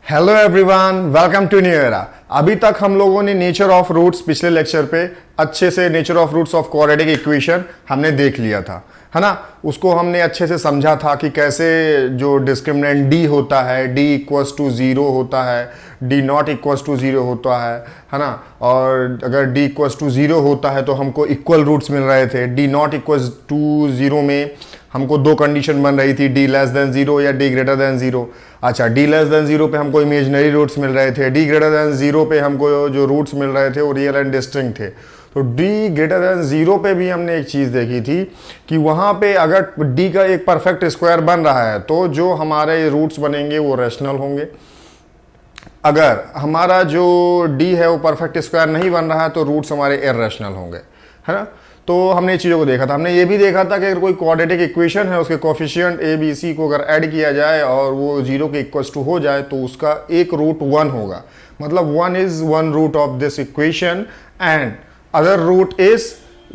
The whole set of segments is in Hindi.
Hello everyone, welcome to new era. अभी तक हम लोगों ने नेचर ऑफ रूट्स पिछले लेक्चर पे अच्छे से nature of roots of quadratic equation हमने देख लिया था, है ना। उसको हमने अच्छे से समझा था कि कैसे जो डिस्क्रिमिनेंट डी होता है, डी इक्वल्स टू ज़ीरो होता है, D not equals to zero होता है ना। और अगर डी इक्वल्स टू ज़ीरो होता है तो हमको इक्वल रूट्स मिल रहे थे। D not equals to zero में हमको दो कंडीशन बन रही थी, डी लेस देन जीरो या डी ग्रेटर देन जीरो। अच्छा, डी लेस देन जीरो पे हमको इमेजिनरी रूट्स मिल रहे थे, डी ग्रेटर देन जीरो पे हमको जो रूट्स मिल रहे थे वो रियल एंड डिस्टिंक्ट थे। तो डी ग्रेटर देन जीरो पे भी हमने एक चीज़ देखी थी कि वहाँ पे अगर डी का एक परफेक्ट स्क्वायर बन रहा है तो जो हमारे रूट्स बनेंगे वो रैशनल होंगे। अगर हमारा जो डी है वो परफेक्ट स्क्वायर नहीं बन रहा है तो रूट्स हमारे इररेशनल होंगे, है ना। तो हमने चीज़ों को देखा था। हमने ये भी देखा था कि अगर कोई क्वाड्रेटिक इक्वेशन है उसके कोफिशिएंट ए बी सी को अगर ऐड किया जाए और वो जीरो के इक्वल्स टू हो जाए तो उसका एक रूट वन होगा। मतलब one is one root of this equation and other root is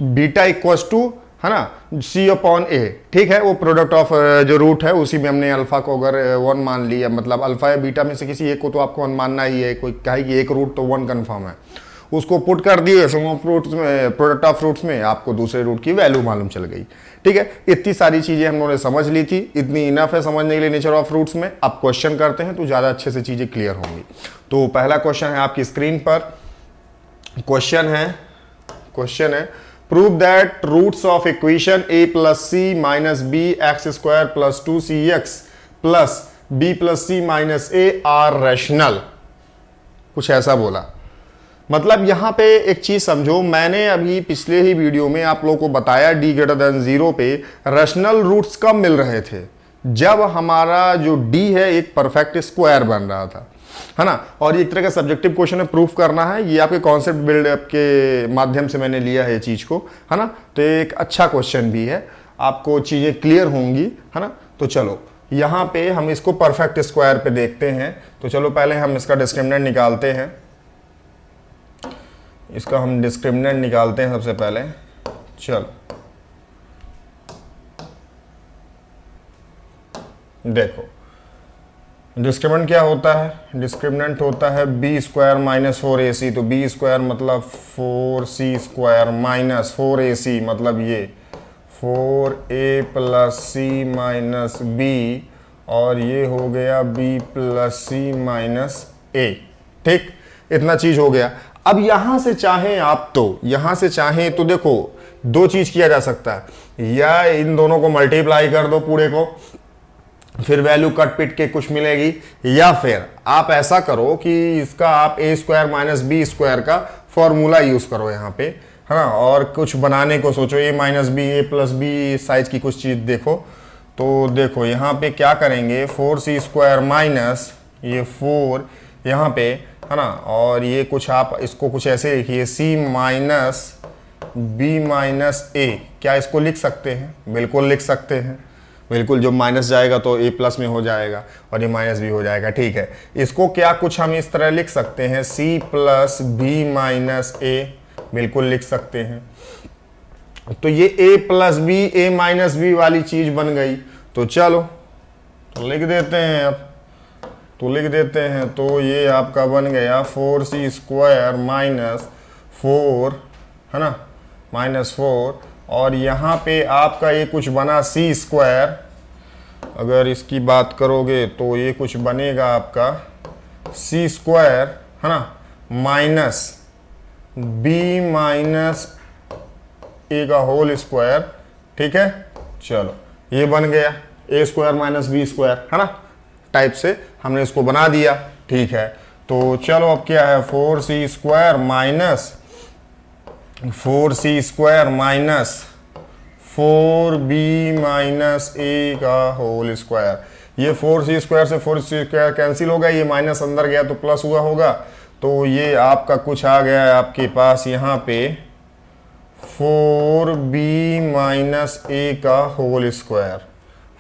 beta equals to, है ना, सी अपॉन ए। ठीक है, वो प्रोडक्ट ऑफ जो रूट है उसी में हमने अल्फा को अगर वन मान लिया, मतलब अल्फा या बीटा में से किसी एक को तो आपको वन मानना ही है। कोई कहे कि एक रूट तो वन कन्फर्म है, उसको पुट कर दिए सम ऑफ रूट्स में, प्रोडक्ट ऑफ रूट्स में, आपको दूसरे रूट की वैल्यू मालूम चल गई। ठीक है, इतनी सारी चीजें हम लोगों ने समझ ली थी, इतनी इनफ है समझने के लिए नेचर ऑफ रूट्स में। अब क्वेश्चन करते हैं तो ज्यादा अच्छे से चीजें क्लियर होंगी। तो पहला क्वेश्चन है आपकी स्क्रीन पर। क्वेश्चन है prove that roots of equation a plus C minus B X square plus two C X plus B plus C minus A are rational. कुछ ऐसा बोला। मतलब यहां पे एक चीज समझो, मैंने अभी पिछले ही वीडियो में आप लोगों को बताया डी ग्रेटर देन जीरो पे रैशनल रूट्स कब मिल रहे थे, जब हमारा जो डी है एक परफेक्ट स्क्वायर बन रहा था, है ना। और ये एक तरह का सब्जेक्टिव क्वेश्चन है, प्रूफ करना है। ये आपके कॉन्सेप्ट बिल्डअप के माध्यम से मैंने लिया है ये चीज को, है ना। तो एक अच्छा क्वेश्चन भी है, आपको चीजें क्लियर होंगी, है ना। तो चलो यहां पे हम इसको परफेक्ट स्क्वायर पे देखते हैं। तो चलो पहले हम इसका डिस्क्रिमिनेंट निकालते हैं। इसका हम डिस्क्रिमिनेंट निकालते हैं सबसे पहले। चलो देखो डिस्क्रिमिनेंट क्या होता है। डिस्क्रिमिनेंट होता है बी स्क्वायर माइनस फोर ए सी। तो बी स्क्वायर मतलब four C square minus four ए सी, मतलब ये फोर ए प्लस सी माइनस बी, और ये हो गया बी प्लस सी माइनस ए। ठीक, इतना चीज हो गया। अब यहां से चाहें आप, तो यहां से चाहें तो देखो दो चीज किया जा सकता है, या इन दोनों को मल्टीप्लाई कर दो पूरे को, फिर वैल्यू कट पिट के कुछ मिलेगी, या फिर आप ऐसा करो कि इसका आप ए स्क्वायर माइनस बी स्क्वायर का फॉर्मूला यूज करो यहाँ पे, है ना। और कुछ बनाने को सोचो, ए माइनस बी, ए प्लस बी साइज की कुछ चीज देखो। तो देखो यहाँ पे क्या करेंगे, फोर सी स्क्वायर माइनस ये फोर यहाँ पे, है ना। और ये कुछ आप इसको कुछ ऐसे लिखिए, सी माइनस बी माइनस ए। क्या इसको लिख सकते हैं? बिल्कुल लिख सकते हैं, बिल्कुल। जो माइनस जाएगा तो ए प्लस में हो जाएगा और ये माइनस भी हो जाएगा। ठीक है, इसको क्या कुछ हम इस तरह लिख सकते हैं, सी प्लस बी माइनस ए, बिल्कुल लिख सकते हैं। तो ये ए प्लस बी, ए माइनस बी वाली चीज बन गई। तो चलो तो लिख देते हैं। अब तो लिख देते हैं, तो ये आपका बन गया four C square minus four, है ना, माइनस फोर, और यहाँ पे आपका ये कुछ बना सी स्क्वायर। अगर इसकी बात करोगे तो ये कुछ बनेगा आपका सी स्क्वायर, है ना, माइनस बी माइनस ए का होल स्क्वायर। ठीक है, चलो ये बन गया ए स्क्वायर माइनस बी स्क्वायर, है ना, टाइप से हमने इसको बना दिया। ठीक है, तो चलो अब क्या है, four C square minus four C square minus four B minus A का होल स्क्वायर। ये फोर सी स्क्वायर से फोर सी स्क्वायर कैंसिल हो गया, ये माइनस अंदर गया तो प्लस हुआ होगा। तो ये आपका कुछ आ गया है आपके पास यहाँ पे फोर बी माइनस ए का whole square,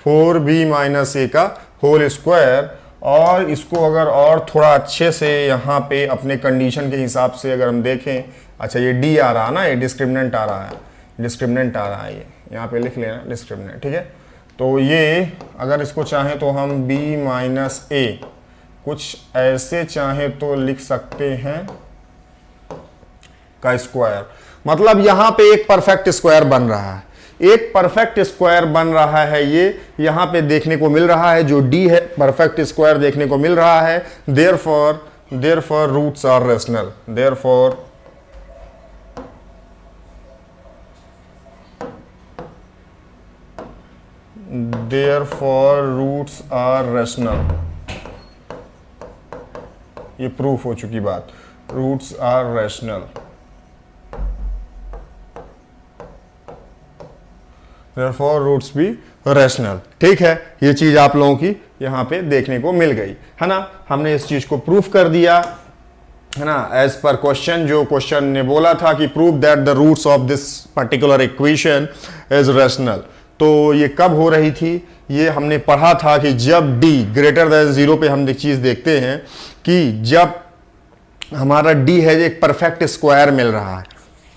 four B minus A का होल स्क्वायर। और इसको अगर और थोड़ा अच्छे से यहाँ पे अपने कंडीशन के हिसाब से अगर हम देखें, अच्छा ये डी आ रहा है ना, ये डिस्क्रिमिनेंट आ रहा है, डिस्क्रिमिनेंट आ रहा है, ये यहाँ पे लिख लेना डिस्क्रिमिनेंट। ठीक है, तो ये अगर इसको चाहें तो हम b माइनस ए कुछ ऐसे चाहे तो लिख सकते हैं का स्क्वायर, मतलब यहां पे एक परफेक्ट स्क्वायर बन रहा है, एक परफेक्ट स्क्वायर बन रहा है, ये यहां पे देखने को मिल रहा है, जो डी है परफेक्ट स्क्वायर देखने को मिल रहा है। Therefore roots are rational, therefore roots are rational, ये प्रूफ हो चुकी बात, roots are rational, therefore roots भी रेशनल। ठीक है, ये चीज आप लोगों की यहां पे देखने को मिल गई है ना, हमने इस चीज को प्रूफ कर दिया है ना, एज पर क्वेश्चन, जो क्वेश्चन ने बोला था कि prove that the roots of this particular equation is rational. तो ये कब हो रही थी, ये हमने पढ़ा था कि जब d ग्रेटर देन 0 पे हम एक चीज देखते हैं कि जब हमारा d है एक परफेक्ट स्क्वायर मिल रहा है,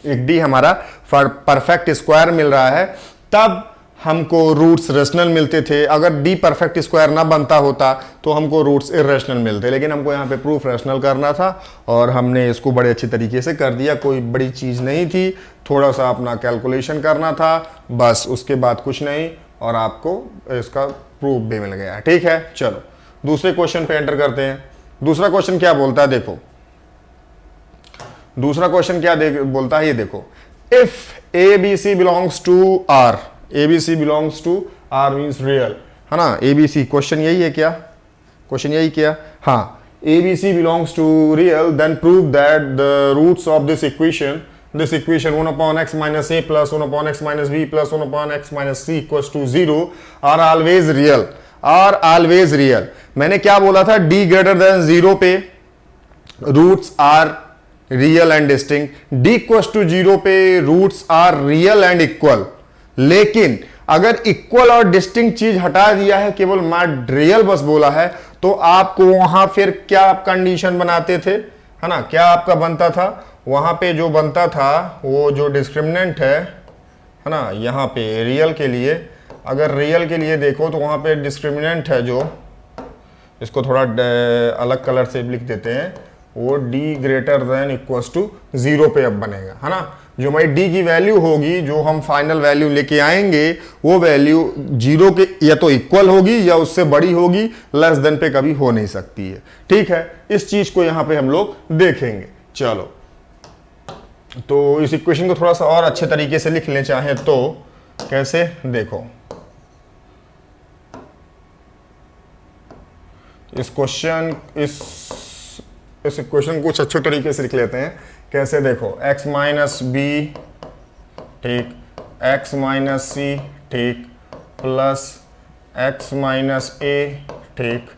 एक d हमारा परफेक्ट स्क्वायर मिल रहा है, तब हमको रूट्स रेशनल मिलते थे। अगर d परफेक्ट स्क्वायर ना बनता होता तो हमको रूट्स इरेशनल मिलते, लेकिन हमको यहाँ पे प्रूफ रेशनल करना था और हमने इसको बड़े अच्छे तरीके से कर दिया, कोई बड़ी चीज़ नहीं थी, थोड़ा सा अपना कैलकुलेशन करना था बस, उसके बाद कुछ नहीं, और आपको इसका प्रूफ भी मिल गया। ठीक है, चलो दूसरे क्वेश्चन पे एंटर करते हैं। दूसरा क्वेश्चन क्या बोलता है, देखो दूसरा क्वेश्चन क्या बोलता है, ये देखो, if A B C belongs to R, ABC belongs to R means real, है ना, ABC क्वेश्चन यही है क्या, क्वेश्चन यही क्या, हाँ, ABC belongs to real, then prove that the roots of this equation 1 upon x minus a plus 1 upon x minus b plus 1 upon x minus c equals to 0 are always real, are always real। मैंने क्या बोला था, d greater than 0 पे roots are real and distinct, d equals to 0 पे roots are real and equal। लेकिन अगर इक्वल और डिस्टिंक्ट चीज हटा दिया है, केवल मैं रियल बस बोला है, तो आपको वहां फिर क्या कंडीशन बनाते थे, है ना, क्या आपका बनता था वहां पे, जो बनता था वो जो डिस्क्रिमिनेंट है ना, यहां पे रियल के लिए, अगर रियल के लिए देखो तो वहां पे डिस्क्रिमिनेंट है, जो इसको थोड़ा अलग कलर से लिख देते हैं, वो d greater than equals to 0 पे अब बनेगा, है ना। जो हमारी d की वैल्यू होगी, जो हम फाइनल वैल्यू लेके आएंगे, वो वैल्यू 0 के या तो इक्वल होगी या उससे बड़ी होगी, लेस देन पे कभी हो नहीं सकती है। ठीक है, इस चीज को यहां पे हम लोग देखेंगे। चलो, तो इस इक्वेशन को थोड़ा सा और अच्छे तरीके से लिख लें चाहे तो, कैसे, देखो इस क्वेश्चन इस इक्वेशन को कुछ अच्छे तरीके से लिख लेते हैं। कैसे, देखो, x माइनस बी, ठीक, x माइनस सी, ठीक, प्लस x माइनस ए, ठीक,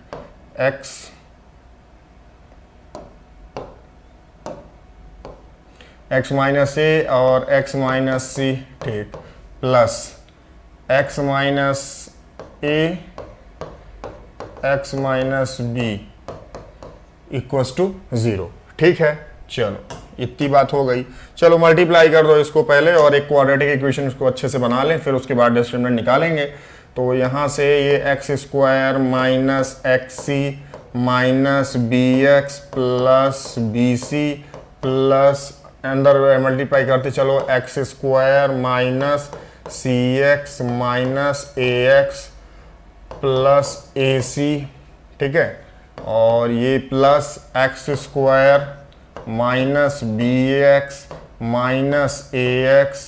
x माइनस ए और x माइनस सी, ठीक, plus x minus A, x minus B equals to 0। ठीक है, चलो इतनी बात हो गई। चलो मल्टीप्लाई कर दो इसको पहले, और एक क्वाड्रेटिक इक्वेशन इसको अच्छे से बना लें, फिर उसके बाद डिस्क्रिमिनेंट निकालेंगे। तो यहाँ से ये X square minus X C minus B X plus B C plus, अंदर मल्टीप्लाई करते चलो, X square minus C X minus A X plus A C, ठीक है, और ये plus X square minus B X minus A X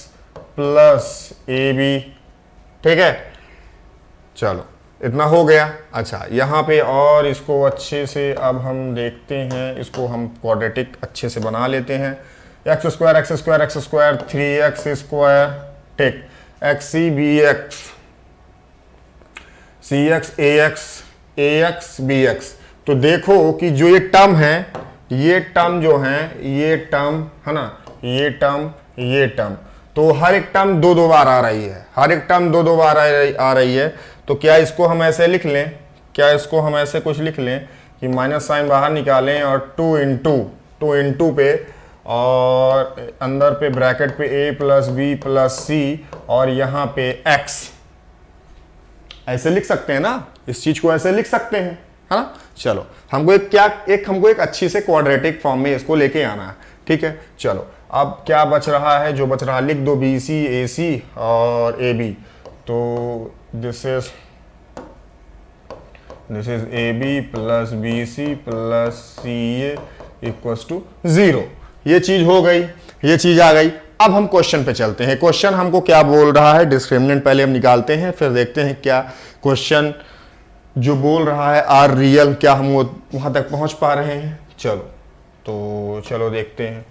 plus A B. ठीक है, चलो इतना हो गया। अच्छा, यहाँ पे और इसको अच्छे से अब हम देखते हैं, इसको हम क्वाड्रेटिक अच्छे से बना लेते हैं। X square x square x square 3x square, ठीक, एक्स सी बी एक्स सी एक्स ए एक्स बी एक्स। तो देखो कि जो ये टर्म है, ये टर्म जो है, ये टर्म है ना, ये टर्म, तो हर एक टर्म दो दो बार आ रही है, हर एक टर्म दो दो बार आ रही है। तो क्या इसको हम ऐसे लिख लें, क्या इसको हम ऐसे कुछ लिख लें कि माइनस साइन बाहर निकालें और 2 इंटू पे, और अंदर पे ब्रैकेट पे a प्लस बी प्लस सी, और यहाँ पे x, ऐसे लिख सकते हैं ना, इस चीज को ऐसे लिख सकते हैं, है ना। चलो हमको हमको एक अच्छी से क्वाड्रेटिक फॉर्म में इसको लेके आना है, ठीक है। चलो अब क्या बच रहा है, जो बच रहा है लिख दो, बी सी ए सी और ए बी। तो this is A B plus B C plus C A equals to 0। ये चीज हो गई, ये चीज आ गई। अब हम क्वेश्चन पे चलते हैं। क्वेश्चन हमको क्या बोल रहा है, डिस्क्रिमिनेंट पहले हम निकालते हैं, फिर देखते हैं क्या क्वेश्चन जो बोल रहा है आर रियल, क्या हम वहां तक पहुंच पा रहे हैं। चलो देखते हैं,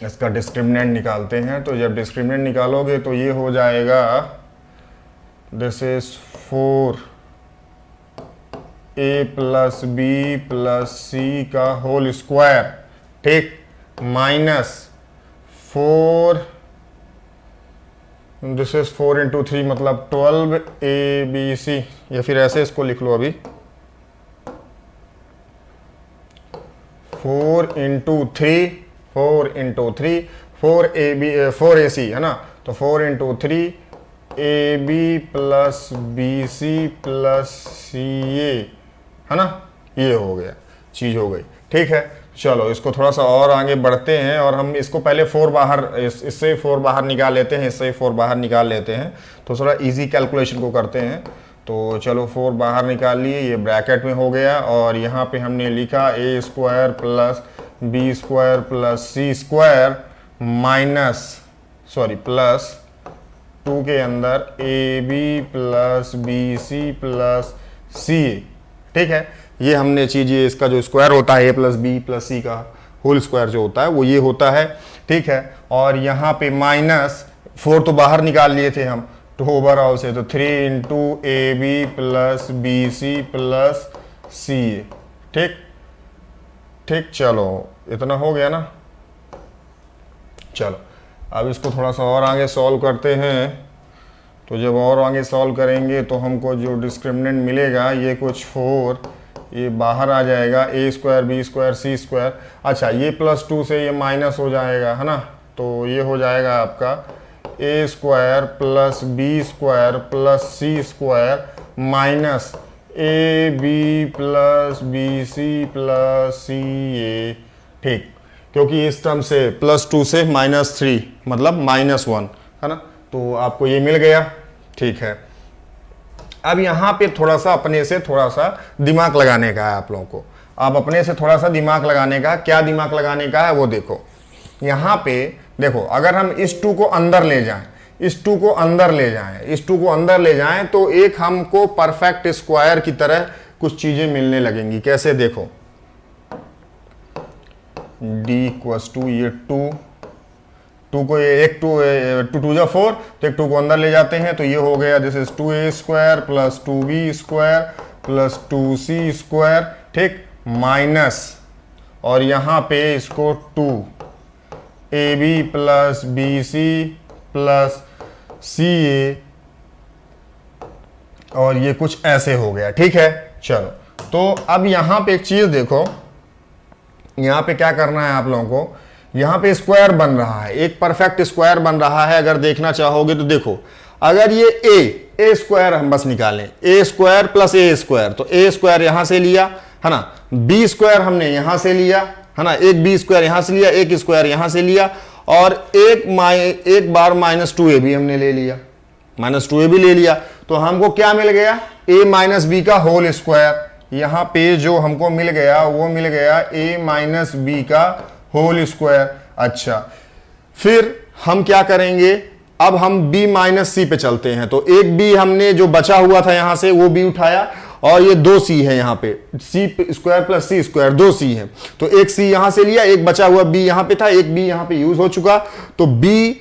इसका डिस्क्रिमिनेंट निकालते हैं। तो जब डिस्क्रिमिनेंट निकालोगे तो ये हो जाएगा, this is 4a plus B plus C का होल स्क्वायर, ठीक, माइनस 4, दिस इज 4 इंटू 3 मतलब 12abc, या फिर ऐसे इसको लिख लो अभी, 4 इंटू 3 4ac है ना। तो 4 into 3ab plus B C plus C A है ना, ये हो गया, चीज हो गई, ठीक है। चलो इसको थोड़ा सा और आगे बढ़ते हैं, और हम इसको पहले 4 बाहर, इससे 4 बाहर निकाल लेते हैं, इससे 4 बाहर निकाल लेते हैं, तो थोड़ा इजी कैलकुलेशन को करते हैं। तो चलो 4 बाहर निकाल लिए, ये ब्रैकेट में हो गया, और यहाँ पे हमने लिखा a square plus B square plus C square plus 2 के अंदर A B plus B C plus C A, ठीक है। ये हमने चीज, ये इसका जो स्क्वायर होता है a plus B plus C का होल स्क्वायर जो होता है वो ये होता है, ठीक है। और यहाँ पे माइनस 4 तो बाहर निकाल लिए थे हम, तो ओवरऑल से तो 3 into A B plus B C plus C A, ठीक ठीक। चलो इतना हो गया ना। चलो अब इसको थोड़ा सा और आगे सॉल्व करते हैं। तो जब और आगे सॉल्व करेंगे तो हमको जो डिस्क्रिमिनेंट मिलेगा, ये कुछ 4, ये बाहर आ जाएगा, a square B square C square, अच्छा ये +2 से ये माइनस हो जाएगा है ना। तो ये हो जाएगा आपका a square plus B square plus C square minus A B plus B C plus C A, ठीक, क्योंकि इस टर्म से +2 से -3 मतलब -1 है ना। तो आपको ये मिल गया, ठीक है। अब यहाँ पे थोड़ा सा अपने से थोड़ा सा दिमाग लगाने का है आप लोगों को। अब अपने से थोड़ा सा दिमाग लगाने का, क्या दिमाग लगाने का है वो देखो। यहाँ पे देखो, अगर हम इस 2 को अंदर ले जाएं, इस 2 को अंदर ले जाएं, इस 2 को अंदर ले जाएं, तो एक हमको परफेक्ट स्क्वायर की तरह कुछ चीजें मिलने लगेंगी। कैसे, देखो d इक्वल्स टू ये 2 को ये एक 2 जा 4, तो एक 2 को अंदर ले जाते हैं, तो ये हो गया, this is 2a square plus 2b square plus 2c square, ठीक, माइनस, और यहाँ पे इसको 2ab plus bc plus ca, और ये कुछ ऐसे हो गया, ठीक है। चलो तो अब यहाँ पे एक चीज देखो, यहाँ पे क्या करना है आप लोगों को, यहाँ पे स्क्वायर बन रहा है, एक परफेक्ट स्क्वायर बन रहा है। अगर देखना चाहोगे तो देखो, अगर ये a स्क्वायर हम बस निकालें, a square plus a square, तो a स्क्वायर यहां से लिया है ना, b स्क्वायर हमने यहां से लिया है ना, एक b स्क्वायर यहां से लिया, एक स्क्वायर यहां से लिया, और एक बार -2a भी हमने ले लिया, -2a भी ले लिया, तो हमको क्या मिल गया, a माइनस बी का होल स्क्वायर। यहाँ पे जो हमको मिल गया वो मिल गया a माइनस बी का होल स्क्वायर। अच्छा, फिर हम क्या करेंगे, अब हम b माइनस सी पे चलते हैं। तो एक b हमने जो बचा हुआ था यहां से वो b उठाया, और ये 2c है यहाँ पे, c square plus c square 2c है, तो एक c यहां से लिया, एक बचा हुआ b यहां पे था, एक b यहां पे यूज हो चुका, तो b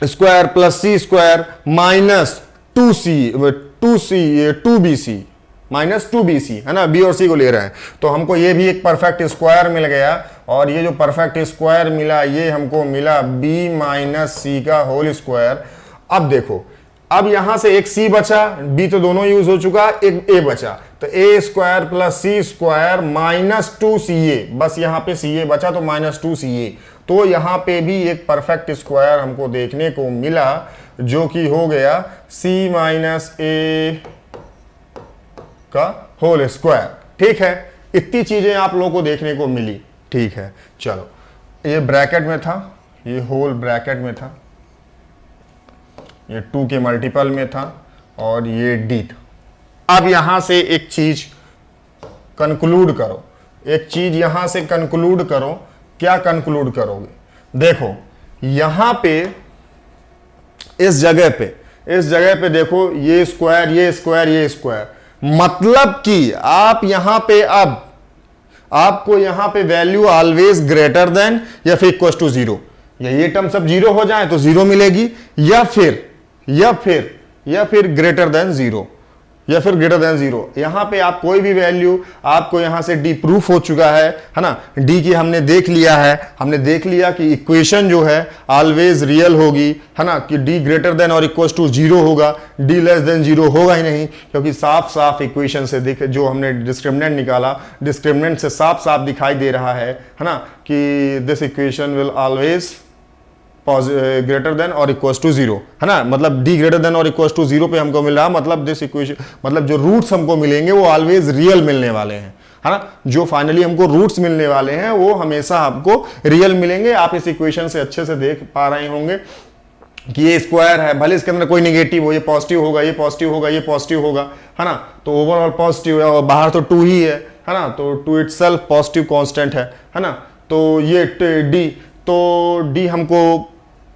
square plus c square minus 2bc minus 2bc है ना, b और c को ले रहे हैं, तो हमको ये भी एक परफेक्ट स्क्वायर मिल गया, और ये जो परफेक्ट स्क्वायर मिला ये हमको मिला b माइनस सी का होल स्क्वायर। अब देखो, अब यहां से एक c बचा, b तो दोनों यूज हो चुका, एक a बचा, तो a square plus C square minus 2ca, बस यहां पे ca बचा तो -2ca, तो यहां पे भी एक परफेक्ट स्क्वायर हमको देखने को मिला, जो कि हो गया c माइनस a का होल स्क्वायर। ठीक है, इतनी चीजें आप लोगों को देखने को मिली। ठीक है, चलो ये ब्रैकेट में था, ये होल ब्रैकेट में था, ये 2 के मल्टीपल में था और ये d था। अब यहां से एक चीज कंक्लूड करो, एक चीज यहां से कंक्लूड करो। क्या कंक्लूड करोगे? देखो यहां पे इस जगह पे देखो, ये स्क्वायर, ये स्क्वायर, ये स्क्वायर, मतलब कि आप यहां पे अब आपको यहां पे वैल्यू ऑलवेज ग्रेटर देन या फिर इक्वल टू 0, या ये टर्म सब 0 हो जाए तो 0 मिलेगी, या फिर ग्रेटर देन 0, या फिर ग्रेटर देन 0। यहां पे आप कोई भी वैल्यू, आपको यहां से डी प्रूफ हो चुका है ना, डी की हमने देख लिया है, हमने देख लिया कि इक्वेशन जो है ऑलवेज रियल होगी, है ना, कि डी ग्रेटर देन और इक्वल टू 0 होगा, डी लेस देन 0 होगा ही नहीं, क्योंकि साफ साफ इक्वेशन से दिख, जो हमने डिस्क्रिमिनेंट निकाला, डिस्क्रिमिनेंट से साफ साफ दिखाई दे रहा है ना, कि this equation will always greater than और इक्वल टू 0, है ना, मतलब डी ग्रेटर देन और इक्वल टू 0 पे हमको मिल रहा, मतलब दिस इक्वेशन, मतलब जो रूट्स हमको मिलेंगे वो ऑलवेज रियल मिलने वाले हैं, है ना, जो फाइनली हमको रूट्स मिलने वाले हैं वो हमेशा हमको रियल मिलेंगे। आप इस इक्वेशन से अच्छे से देख पा रहे होंगे कि ये स्क्वायर है, भले इसके अंदर कोई नेगेटिव हो, ये पॉजिटिव होगा, ये पॉजिटिव होगा, ये पॉजिटिव होगा, है ना, तो ओवरऑल पॉजिटिव है और बाहर तो 2 ही है ना, तो 2 इटसेल्फ पॉजिटिव कांस्टेंट है ना, तो ये डी, तो डी हमको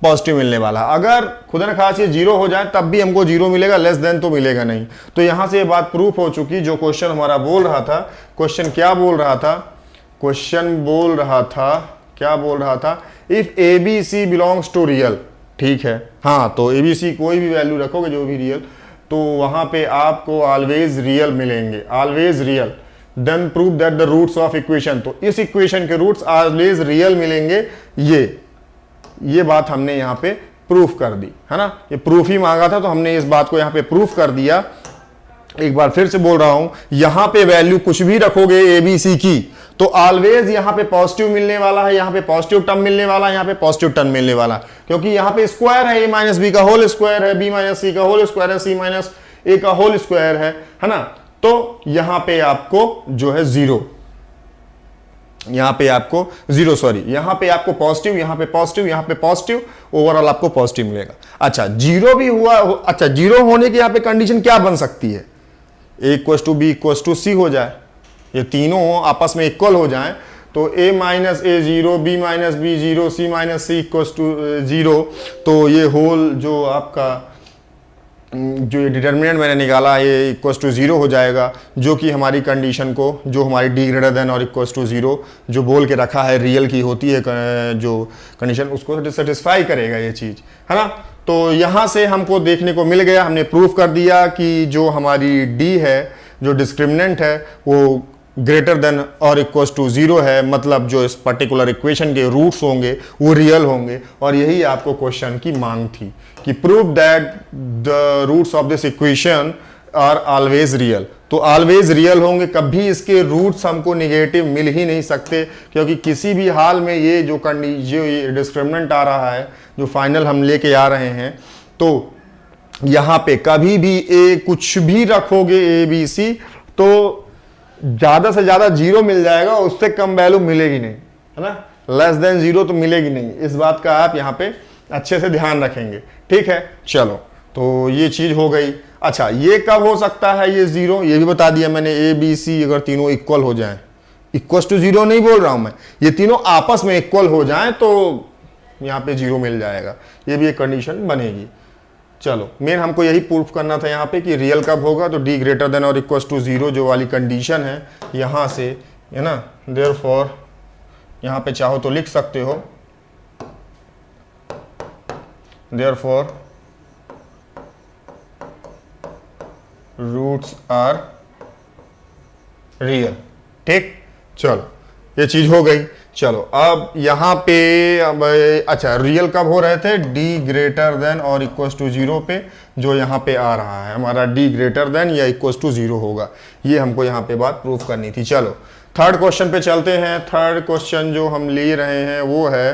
पॉजिटिव मिलने वाला। अगर खुदा न खास ये 0 हो जाए तब भी हमको 0 मिलेगा, लेस देन तो मिलेगा नहीं। तो यहां से ये बात प्रूफ हो चुकी। जो क्वेश्चन हमारा बोल रहा था, क्वेश्चन क्या बोल रहा था, क्वेश्चन बोल रहा था, क्या बोल रहा था, if A B C belongs to real, ठीक है, हाँ, तो ए बी सी कोई भी वैल्यू रखोगे जो भी रियल, तो वहां पे आपको ऑलवेज रियल मिलेंगे, always real, then prove that the roots of equation, तो इस इक्वेशन के रूट्स ऑलवेज रियल मिलेंगे। ये बात हमने यहां पे प्रूफ कर दी, है ना, ये प्रूफ ही मांगा था तो हमने इस बात को यहां पे प्रूफ कर दिया। एक बार फिर से बोल रहा हूं, यहां पे वैल्यू कुछ भी रखोगे ए बी सी की तो ऑलवेज यहां पे पॉजिटिव मिलने वाला है, यहां पे पॉजिटिव टर्म मिलने वाला है, यहां पे पॉजिटिव टर्म मिलने वाला है, क्योंकि यहां पे स्क्वायर है, ए माइनस बी का होल स्क्वायर है, बी माइनस सी का होल स्क्वायर है, सी माइनस ए का होल स्क्वायर है ना, तो यहां पे आपको जो है 0, यहां पे आपको 0, सॉरी, यहां पे आपको पॉजिटिव, यहां पे पॉजिटिव, यहां पे पॉजिटिव, ओवरऑल आपको पॉजिटिव मिलेगा। अच्छा 0 भी हुआ, अच्छा 0 होने की यहां पे कंडीशन क्या बन सकती है, A equal to B equal to C हो जाए, ये तीनों आपस में इक्वल हो जाए, तो a minus A 0, B minus B 0, C minus C equal to 0, तो ये होल जो आपका जो ये डिटर्मिनेंट मैंने निकाला ये इक्वल टू 0 हो जाएगा, जो कि हमारी कंडीशन को, जो हमारी डी ग्रेटर देन और इक्वल टू 0 जो बोल के रखा है रियल की होती है जो कंडीशन, उसको सेटिस्फाई करेगा ये चीज़, है ना। तो यहाँ से हमको देखने को मिल गया, हमने प्रूफ कर दिया कि जो हमारी डी है, जो डिस्क्रिमिनेंट है, वो ग्रेटर देन और इक्वल टू 0 है, मतलब जो इस पर्टिकुलर इक्वेशन के रूट्स होंगे वो रियल होंगे, और यही आपको क्वेश्चन की मांग थी कि prove that the roots of this equation are always real. तो ऑलवेज रियल होंगे, कभी इसके रूट्स हमको निगेटिव मिल ही नहीं सकते, क्योंकि किसी भी हाल में ये जो डिस्क्रिमिनेंट आ रहा है, जो फाइनल हम लेके आ रहे हैं, तो यहाँ पे कभी भी ए कुछ भी रखोगे ए बी सी, तो ज्यादा से ज्यादा 0 मिल जाएगा, उससे कम वैल्यू मिलेगी नहीं, है ना, लेस देन 0 तो मिलेगी नहीं। इस बात का आप यहाँ पे अच्छे से ध्यान रखेंगे, ठीक है। चलो, तो ये चीज हो गई। अच्छा, ये कब हो सकता है ये 0, ये भी बता दिया मैंने, ए बी सी अगर तीनों इक्वल हो जाएं, इक्वल टू 0 नहीं बोल रहा हूं मैं, ये तीनों आपस में इक्वल हो जाएं तो यहाँ पे 0 मिल जाएगा, ये भी एक कंडीशन बनेगी। चलो, मेन हमको यही प्रूफ करना था यहाँ पे कि रियल कब होगा, तो डी ग्रेटर देन और इक्वल टू 0 जो वाली कंडीशन है यहाँ से, है ना, देयरफॉर यहाँ पे चाहो तो लिख सकते हो, देयरफॉर रूट्स आर रियल, ठीक। चलो, ये चीज हो गई। चलो, अब यहां पे अब अच्छा रियल कब हो रहे थे, डी ग्रेटर देन और इक्वल टू 0 पे, जो यहां पे आ रहा है हमारा डी ग्रेटर देन या इक्वल टू 0 होगा, ये हमको यहां पे बात प्रूफ करनी थी। चलो, थर्ड क्वेश्चन पे चलते हैं। थर्ड क्वेश्चन जो हम ले रहे हैं वो है,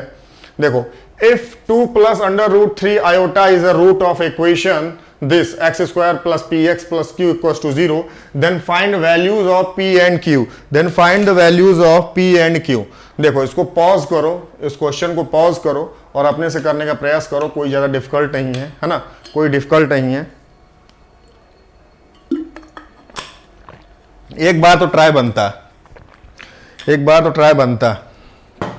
देखो, इफ 2 plus under root 3 iota is a root of equation, this x square plus px plus q equals to 0, then find values of p and q. Then find the values of p and q. देखो इसको पॉज करो, इस क्वेश्चन को पॉज करो और अपने से करने का प्रयास करो, कोई ज़्यादा डिफिकल्ट नहीं है ना, कोई डिफिकल्ट नहीं है। एक बार तो ट्राई बनता है, एक बार तो ट्राई बनता है,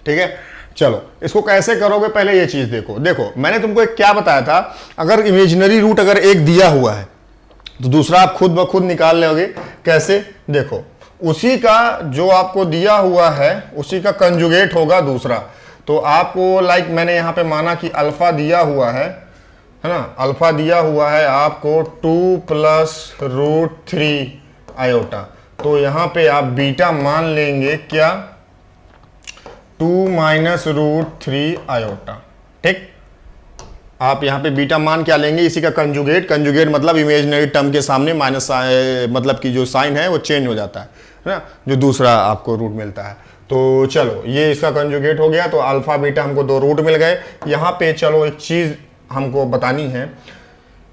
ठीक है। चलो इसको कैसे करोगे पहले ये चीज देखो। देखो मैंने तुमको एक क्या बताया था, अगर इमेजिनरी रूट अगर एक दिया हुआ है तो दूसरा आप खुद ब खुद निकाल लोगे। कैसे? देखो उसी का जो आपको दिया हुआ है उसी का कंजुगेट होगा दूसरा। तो आपको लाइक मैंने यहाँ पे माना कि अल्फा दिया हुआ है ना, अल्फा दिया हुआ है आपको 2 प्लस रूट 3 आयोटा। तो यहाँ पे आप बीटा मान लेंगे क्या, 2 माइनस रूट 3 आयोटा। ठीक, आप यहाँ पे बीटा मान क्या लेंगे, इसी का कंजुगेट। कंजुगेट मतलब इमेजिनरी टर्म के सामने माइनस मतलब कि जो साइन है वो चेंज हो जाता है ना, जो दूसरा आपको रूट मिलता है। तो चलो ये इसका कंजुगेट हो गया, तो अल्फा बीटा हमको 2 रूट मिल गए। यहाँ पे चलो एक चीज हमको बतानी है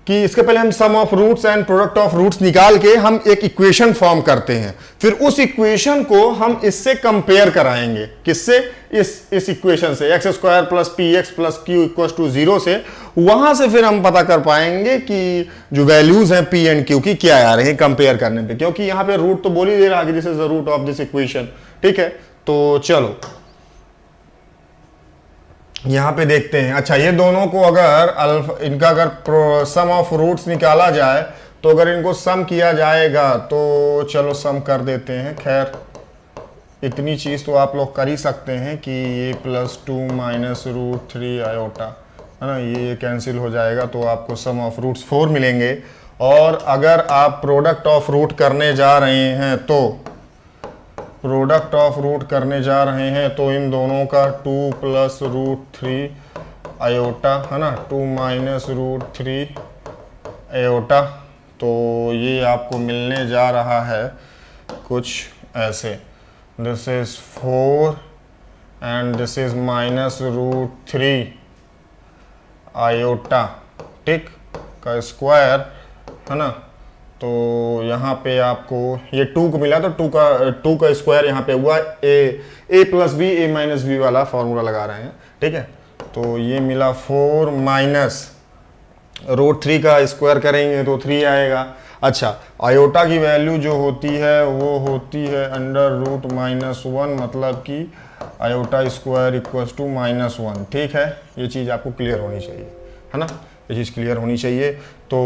कि इसके पहले हम sum of roots and product of roots निकाल के हम एक इक्वेशन फॉर्म करते हैं, फिर उस इक्वेशन को हम इससे कंपेयर कराएंगे। किससे? इस इक्वेशन से, X square plus P X plus Q equal to 0 से। वहां से फिर हम पता कर पाएंगे कि जो वैल्यूज हैं पी एंड क्यू की क्या आ रहे हैं कंपेयर करने पे, क्योंकि यहाँ पे रूट तो बोल ही दे रहा है कि this is the root of this equation. ठीक है, तो चलो यहां पे देखते हैं। अच्छा ये दोनों को अगर इनका अगर सम ऑफ रूट्स निकाला जाए तो अगर इनको सम किया जाएगा तो चलो सम कर देते हैं। खैर इतनी चीज तो आप लोग कर ही सकते हैं कि ये प्लस 2 माइनस रूट 3 आयोटा है ना, ये कैंसिल हो जाएगा तो आपको सम ऑफ रूट्स 4 मिलेंगे। और अगर आप प्रोडक्ट ऑफ रूट करने जा रहे हैं तो प्रोडक्ट ऑफ रूट करने जा रहे हैं तो इन दोनों का 2 प्लस रूट 3 आयोटा है ना, 2 माइनस रूट 3 आयोटा। तो ये आपको मिलने जा रहा है कुछ ऐसे, this is 4 and this is minus root 3 iota, ठीक, का स्क्वायर है ना। तो यहाँ पे आपको ये 2 को मिला तो 2 का स्क्वायर यहाँ पे हुआ ए प्लस बी, ए माइनस बी वाला फॉर्मूला लगा रहे हैं। ठीक है, तो ये मिला 4 माइनस रूट 3 का स्क्वायर करेंगे तो 3 आएगा। अच्छा आयोटा की वैल्यू जो होती है वो होती है अंडर रूट -1, मतलब कि आयोटा स्क्वायर इक्वल्स टू -1। ठीक है, ये चीज़ आपको क्लियर होनी चाहिए है ना, ये चीज़ क्लियर होनी चाहिए। तो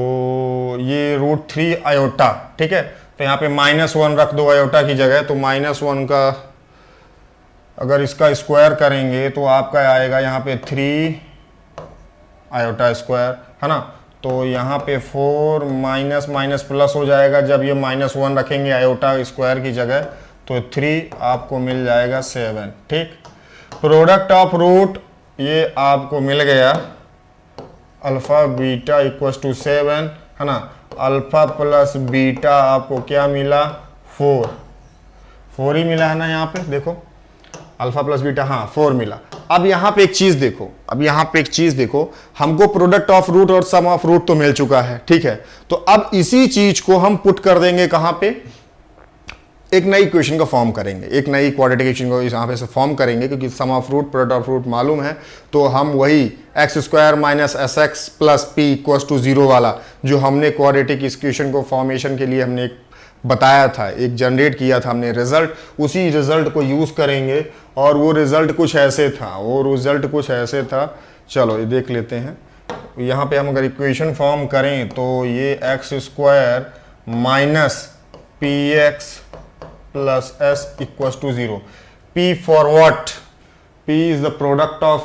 ये रूट 3 आयोटा, ठीक है, तो यहाँ पे -1 रख दो आयोटा की जगह। तो -1 का अगर इसका स्क्वायर करेंगे तो आपका आएगा यहाँ पे 3 आयोटा स्क्वायर है ना। तो यहाँ पे 4 माइनस माइनस प्लस हो जाएगा जब ये -1 रखेंगे आयोटा स्क्वायर की जगह, तो 3 आपको मिल जाएगा 7। ठीक, प्रोडक्ट ऑफ रूट ये आपको मिल गया अल्फा बीटा इक्वल्स टू 7 है ना। अल्फा प्लस बीटा आपको क्या मिला, 4 ही मिला है ना। यहाँ पे देखो अल्फा प्लस बीटा, हाँ 4 मिला। अब यहाँ पे एक चीज देखो, अब यहाँ पे एक चीज देखो, हमको प्रोडक्ट ऑफ रूट और सम ऑफ रूट तो मिल चुका है। ठीक है, तो अब इसी चीज को हम पुट कर देंगे कहाँ पे, एक नई इक्वेशन का फॉर्म करेंगे, एक नई क्वाड्रेटिक इक्वेशन को यहाँ पे से फॉर्म करेंगे, क्योंकि sum of root product of root मालूम है। तो हम वही X square minus S X plus P equals to 0 वाला जो हमने क्वाड्रेटिक इक्वेशन को फॉर्मेशन के लिए हमने बताया था, एक जनरेट किया था हमने रिजल्ट, उसी रिजल्ट को यूज करेंगे। और वो रिजल्ट कुछ ऐसे था, चलो ये देख लेते हैं। यहाँ पे हम अगर इक्वेशन फॉर्म करें तो ये X square minus P X plus S equals to 0। P for what? P is the product of,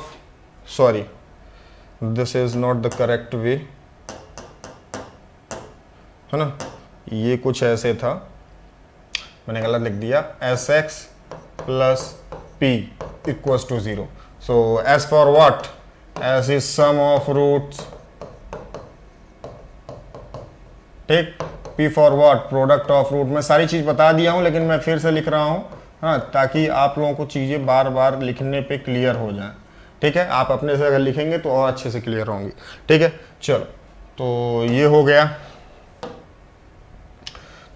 sorry, this is not the correct way, है ना, ये कुछ ऐसे था, मैंने गलत लिख दिया, S X plus P equals to 0। So S for what? S is sum of roots, ठीक, P for what? Product of root. मैं सारी चीज बता दिया हूं लेकिन मैं फिर से लिख रहा हूं, हाँ, ताकि आप लोगों को चीजें बार बार लिखने पे क्लियर हो जाए। ठीक है, आप अपने से अगर लिखेंगे तो और अच्छे से क्लियर होंगी। ठीक है, चलो तो ये हो गया।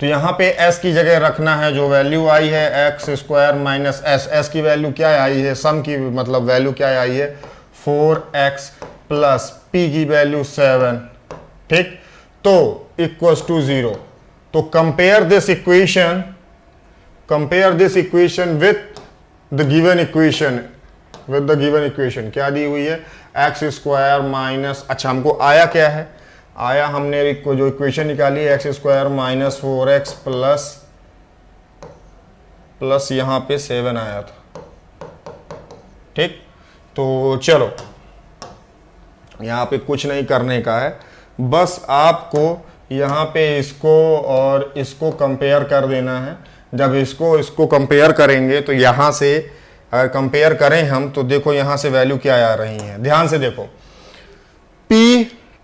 तो यहाँ पे s की जगह रखना है जो वैल्यू आई है x square minus S. S की वैल्यू क्या आई है, सम की मतलब वैल्यू क्या आई है 4x प्लस p की वैल्यू 7, ठीक। तो इक्वल्स टू 0। तो compare this equation with the given equation क्या दी हुई है एक्स स्क्वायर माइनस, अच्छा हमको आया क्या है, आया हमने जो इक्वेशन निकाली x square minus 4x plus यहां पे 7 आया था, ठीक। तो चलो यहां पे कुछ नहीं करने का है, बस आपको यहां पे इसको और इसको कंपेयर कर देना है। जब इसको कंपेयर करेंगे तो यहां से अगर कंपेयर करें हम तो देखो यहां से वैल्यू क्या आ रही है, ध्यान से देखो। P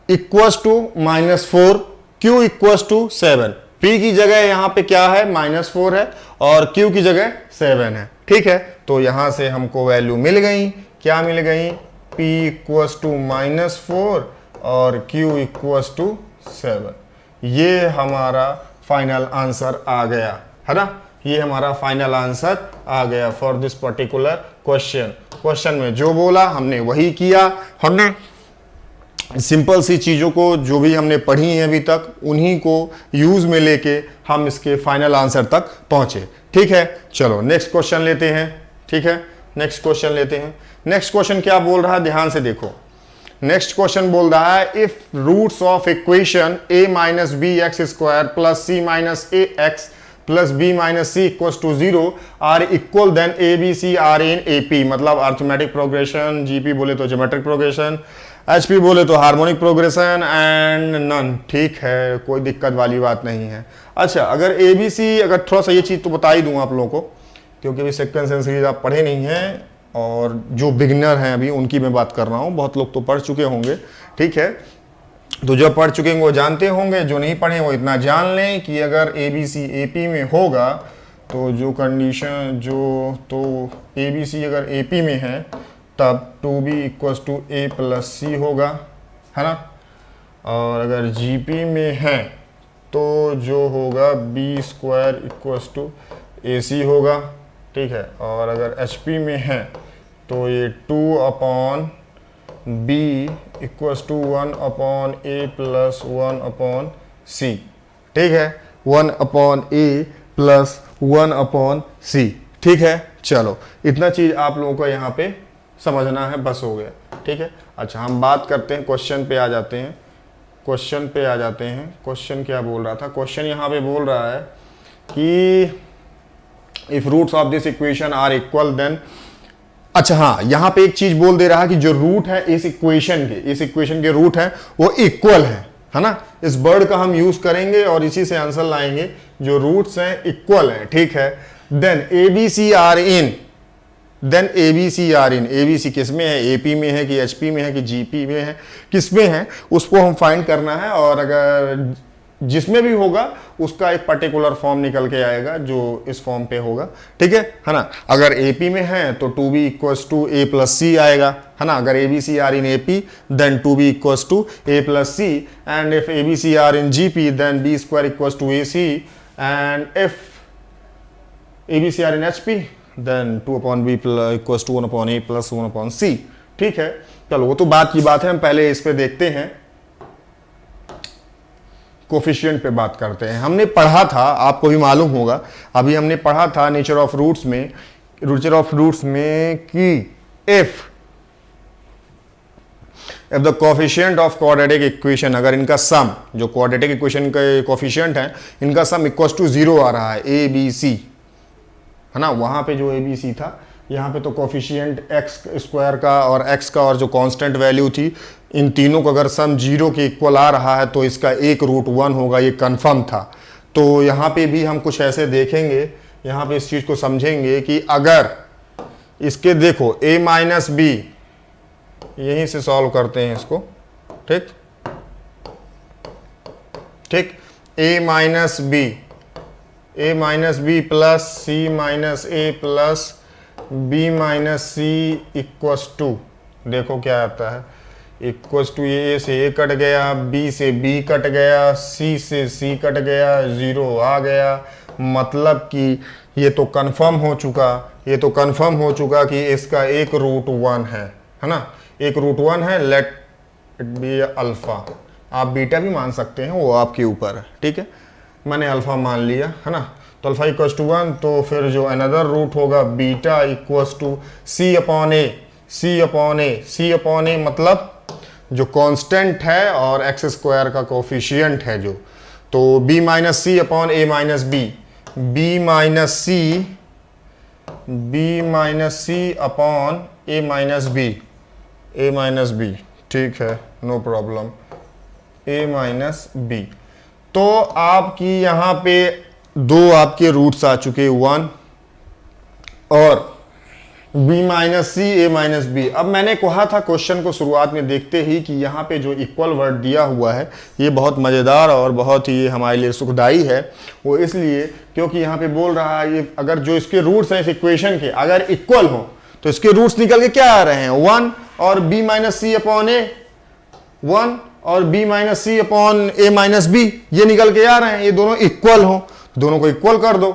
equals to -4, Q equals to 7। P की जगह यहां पे क्या है -4 है और Q की जगह 7 है, ठीक है। तो यहां से हमको वैल्यू मिल गई, क्या मिल गई, P इक्वल्स टू -4 और Q इक्वल्स टू 7। ये हमारा फाइनल आंसर आ गया है ना, ये हमारा फाइनल आंसर आ गया फॉर दिस पर्टिकुलर क्वेश्चन में जो बोला हमने वही किया। हमने सिंपल सी चीजों को जो भी हमने पढ़ी है अभी तक उन्हीं को यूज में लेके हम इसके फाइनल आंसर तक पहुंचे, ठीक है। चलो नेक्स्ट क्वेश्चन लेते हैं, ठीक है। नेक्स्ट क्वेश्चन लेते हैं। नेक्स्ट क्वेश्चन क्या बोल रहा है, ध्यान से देखो। नेक्स्ट क्वेश्चन बोल रहा है if roots of equation a minus B X square plus C minus A X plus B minus C equals to 0 are equal then A B C are in A P, मतलब अर्थमेटिक प्रोग्रेशन, जीपी बोले तो ज्योमेट्रिक प्रोग्रेशन, एचपी बोले तो हार्मोनिक प्रोग्रेशन एंड नन, ठीक है, कोई दिक्कत वाली बात नहीं है। अच्छा अगर ए बी सी, अगर थोड़ा सा ये चीज़ तो बता ही दूँ आप लोगों को, क्योंकि अभी सेकंड सेंस सीरीज आप पढ़े नहीं हैं और जो बिगनर हैं अभी उनकी मैं बात कर रहा हूँ, बहुत लोग तो पढ़ चुके होंगे, ठीक है। तो जो पढ़ चुके हैं वो जानते होंगे, जो नहीं पढ़े वो इतना जान लें कि अगर A B C A P में होगा तो जो कंडीशन तो ए बी सी अगर ए पी में है तब 2b equals to A plus C होगा, है ना। और अगर जी पी में है तो जो होगा B square equals to A सी होगा, ठीक है। और अगर एच पी में है तो ये 2 upon b equals to 1 upon a plus 1 upon c, ठीक है, 1 upon a plus 1 upon c, ठीक है। चलो इतना चीज आप लोगों को यहाँ पे समझना है, बस हो गया, ठीक है। अच्छा हम बात करते हैं, क्वेश्चन पे आ जाते हैं। क्वेश्चन क्या बोल रहा था, क्वेश्चन यहाँ पे बोल रहा है कि if roots of this equation are equal then, अच्छा हाँ यहाँ पे एक चीज बोल दे रहा है कि जो रूट है इस इक्वेशन के रूट है वो इक्वल है ना। इस वर्ड का हम यूज करेंगे और इसी से आंसर लाएंगे, जो रूट्स हैं इक्वल है, ठीक है। Then A B C are in, A B C किस में है, ए पी में है कि एच पी में है कि जी पी में है, किस में है उसको हम फाइंड करना है। और अगर जिसमें भी होगा उसका एक पर्टिकुलर फॉर्म निकल के आएगा जो इस फॉर्म पे होगा, ठीक है ना। अगर एपी में है तो 2b equals to A plus C आएगा, है ना। अगर A B C are in AP then 2b equals to A plus C, and if A B C are in GP then B square equals to A C, and if A B C are in H P then 2 upon B equals to 1 upon A plus 1 upon C, ठीक है। चलो वो तो बात की बात है, हम पहले इस पे देखते हैं, कोफिशिएंट पे बात करते हैं। हमने पढ़ा था, आपको भी मालूम होगा, अभी हमने पढ़ा था नेचर ऑफ रूट्स में कि if the coefficient of quadratic equation, अगर इनका सम, जो क्वाड्रेटिक इक्वेशन के कोफिशिएंट है इनका सम इक्वल्स टू 0 आ रहा है, ए बी सी, है ना। वहां पे जो ए बी सी था, यहाँ पे तो कोफिशिएंट एक्स स्क्वायर का और एक्स का और जो कांस्टेंट वैल्यू थी, इन तीनों को अगर सम 0 के इक्वल आ रहा है तो इसका एक रूट 1 होगा, ये कंफर्म था। तो यहाँ पे भी हम कुछ ऐसे देखेंगे, यहाँ पे इस चीज़ को समझेंगे कि अगर इसके देखो a माइनस बी, यहीं से सॉल्व करते हैं इसको, ठीक, a minus B plus C minus A plus B minus C equals to, देखो क्या आता है, इक्वल्स टू ए से ए कट गया, बी से बी कट गया, सी से सी कट गया, 0 आ गया। मतलब कि ये तो कंफर्म हो चुका, ये तो कंफर्म हो चुका कि इसका एक रूट 1 है ना, एक रूट 1 है। लेट इट बी अल्फा, आप बीटा भी मान सकते हैं, वो आपके ऊपर है, ठीक है। मैंने अल्फा मान लिया है ना, तो अल्फा इक्वल्स टू 1, तो फिर जो अनदर रूट होगा beta equals to C upon A, C upon A, C upon A मतलब जो कांस्टेंट है और एक्स स्क्वायर का कोफिशिएंट है जो, तो B minus C upon A minus B, B minus C upon A minus B, A minus B, ठीक है, नो प्रॉब्लम, ए माइनस बी। तो आपकी यहाँ पे दो आपके रूट्स आ चुके, 1 और b माइनस सी, ए माइनस बी। अब मैंने कहा था क्वेश्चन को शुरुआत में देखते ही कि यहाँ पे जो इक्वल वर्ड दिया हुआ है ये बहुत मज़ेदार और बहुत ही हमारे लिए सुखदाई है। वो इसलिए क्योंकि यहाँ पे बोल रहा है ये अगर जो इसके रूट्स हैं इस इक्वेशन के अगर इक्वल हो तो इसके रूट्स निकल के क्या आ रहे हैं, 1 और b माइनस सी अपॉन ए, 1 और b minus C upon A minus B, ये निकल के आ रहे हैं। ये दोनों इक्वल हो, दोनों को इक्वल कर दो,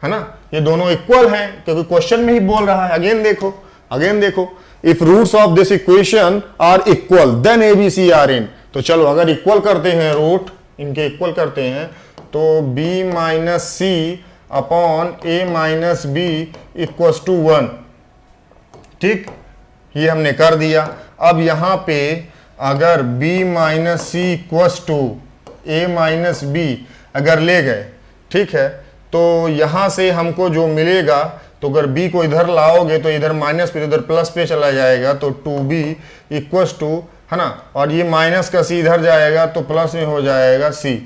है ना, ये दोनों इक्वल हैं क्योंकि क्वेश्चन में ही बोल रहा है। अगेन देखो, if roots of this equation are equal then A B C are in. तो चलो अगर इक्वल करते हैं, रूट इनके इक्वल करते हैं, तो b minus C upon A minus B equals to 1, ठीक, ये हमने कर दिया। अब यहां पे अगर b minus C equals to A minus B अगर ले गए, ठीक है, तो यहां से हमको जो मिलेगा, तो अगर b को इधर लाओगे तो इधर माइनस पे इधर प्लस पे चला जाएगा, तो 2b इक्वल्स टू, है ना, और ये माइनस का c इधर जाएगा तो प्लस में हो जाएगा c,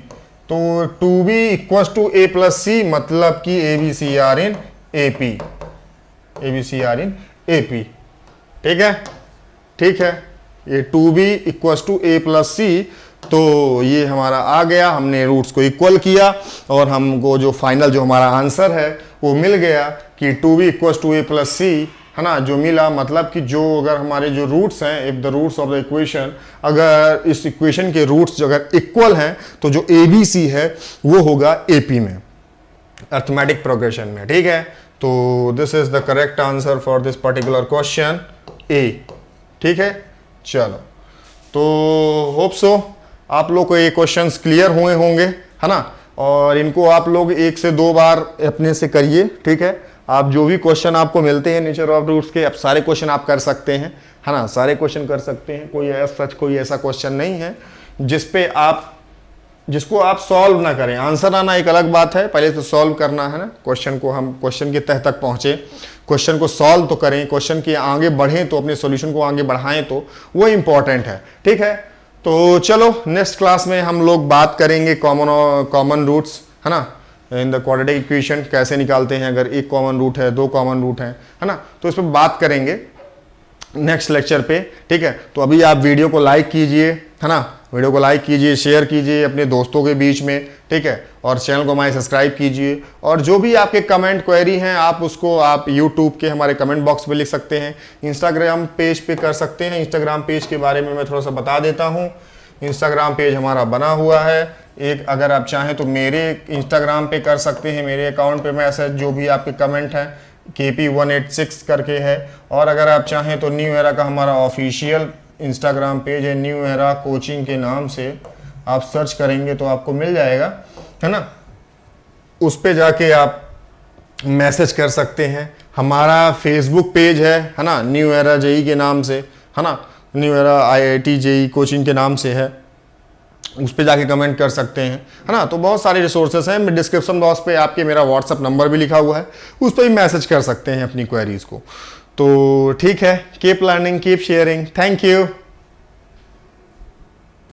तो 2b equals to a plus C, मतलब कि A B C are in A P, A B C are in A P, ठीक है, ये 2b equals to a plus C. तो ये हमारा आ गया, हमने रूट्स को इक्वल किया और हमको जो फाइनल जो हमारा आंसर है वो मिल गया कि 2b equals to a plus C, है ना, जो मिला। मतलब कि जो अगर हमारे जो रूट्स हैं, if the roots of the equation, अगर इस इक्वेशन के रूट्स अगर इक्वल हैं तो जो ए बी सी है वो होगा ए पी में, अर्थमेटिक प्रोग्रेशन में, ठीक है। तो this is the correct answer for this particular question ए, ठीक है। चलो, तो होप सो आप लोग को ये क्वेश्चंस क्लियर हुए होंगे, है ना, और इनको आप लोग 1 से 2 बार अपने से करिए, ठीक है। आप जो भी क्वेश्चन आपको मिलते हैं नेचर ऑफ रूट्स के, अब सारे क्वेश्चन आप कर सकते हैं, है ना, सारे क्वेश्चन कर सकते हैं। कोई ऐसा क्वेश्चन नहीं है जिसको आप सॉल्व ना करें। आंसर आना एक अलग बात है, पहले तो सॉल्व करना है ना क्वेश्चन को, हम क्वेश्चन के तह तक पहुंचे, क्वेश्चन को सॉल्व तो करें, क्वेश्चन के आगे बढ़ें तो अपने सॉल्यूशन को आगे बढ़ाएं, तो वो इंपॉर्टेंट है, ठीक है। तो चलो नेक्स्ट क्लास में हम लोग बात करेंगे कॉमन रूट्स, है ना, इन द क्वाड्रेटिक इक्वेशन कैसे निकालते हैं, अगर एक कॉमन रूट है, 2 कॉमन रूट है ना, तो इस पर बात करेंगे नेक्स्ट लेक्चर पे, ठीक है। तो अभी आप वीडियो को लाइक कीजिए, है ना, वीडियो को लाइक कीजिए, शेयर कीजिए अपने दोस्तों के बीच में, ठीक है, और चैनल को हमारे सब्सक्राइब कीजिए। और जो भी आपके कमेंट क्वेरी हैं आप उसको आप यूट्यूब के हमारे कमेंट बॉक्स में लिख सकते हैं, इंस्टाग्राम पेज पे कर सकते हैं। इंस्टाग्राम पेज के बारे में मैं थोड़ा सा बता देता हूँ। इंस्टाग्राम पेज हमारा बना हुआ है एक, अगर आप चाहें तो मेरे इंस्टाग्राम पे कर सकते हैं, मेरे अकाउंट पे मैसेज जो भी आपके कमेंट हैं KP186 करके है। और अगर आप चाहें तो न्यू एरा का हमारा ऑफिशियल इंस्टाग्राम पेज है, न्यू एरा कोचिंग के नाम से आप सर्च करेंगे तो आपको मिल जाएगा, है ना, उस पे जाके आप मैसेज कर सकते हैं। हमारा फेसबुक पेज है ना, न्यू एरा जेई के नाम से, है ना, new era IIT JEE coaching के नाम से है, उस पे जाके कमेंट कर सकते हैं, है ना। तो बहुत सारे रिसोर्सेस हैं, डिस्क्रिप्शन बॉक्स पे आपके मेरा व्हाट्सअप नंबर भी लिखा हुआ है, उस पर भी मैसेज कर सकते हैं अपनी क्वेरीज को। तो ठीक है, keep learning, keep sharing, thank you.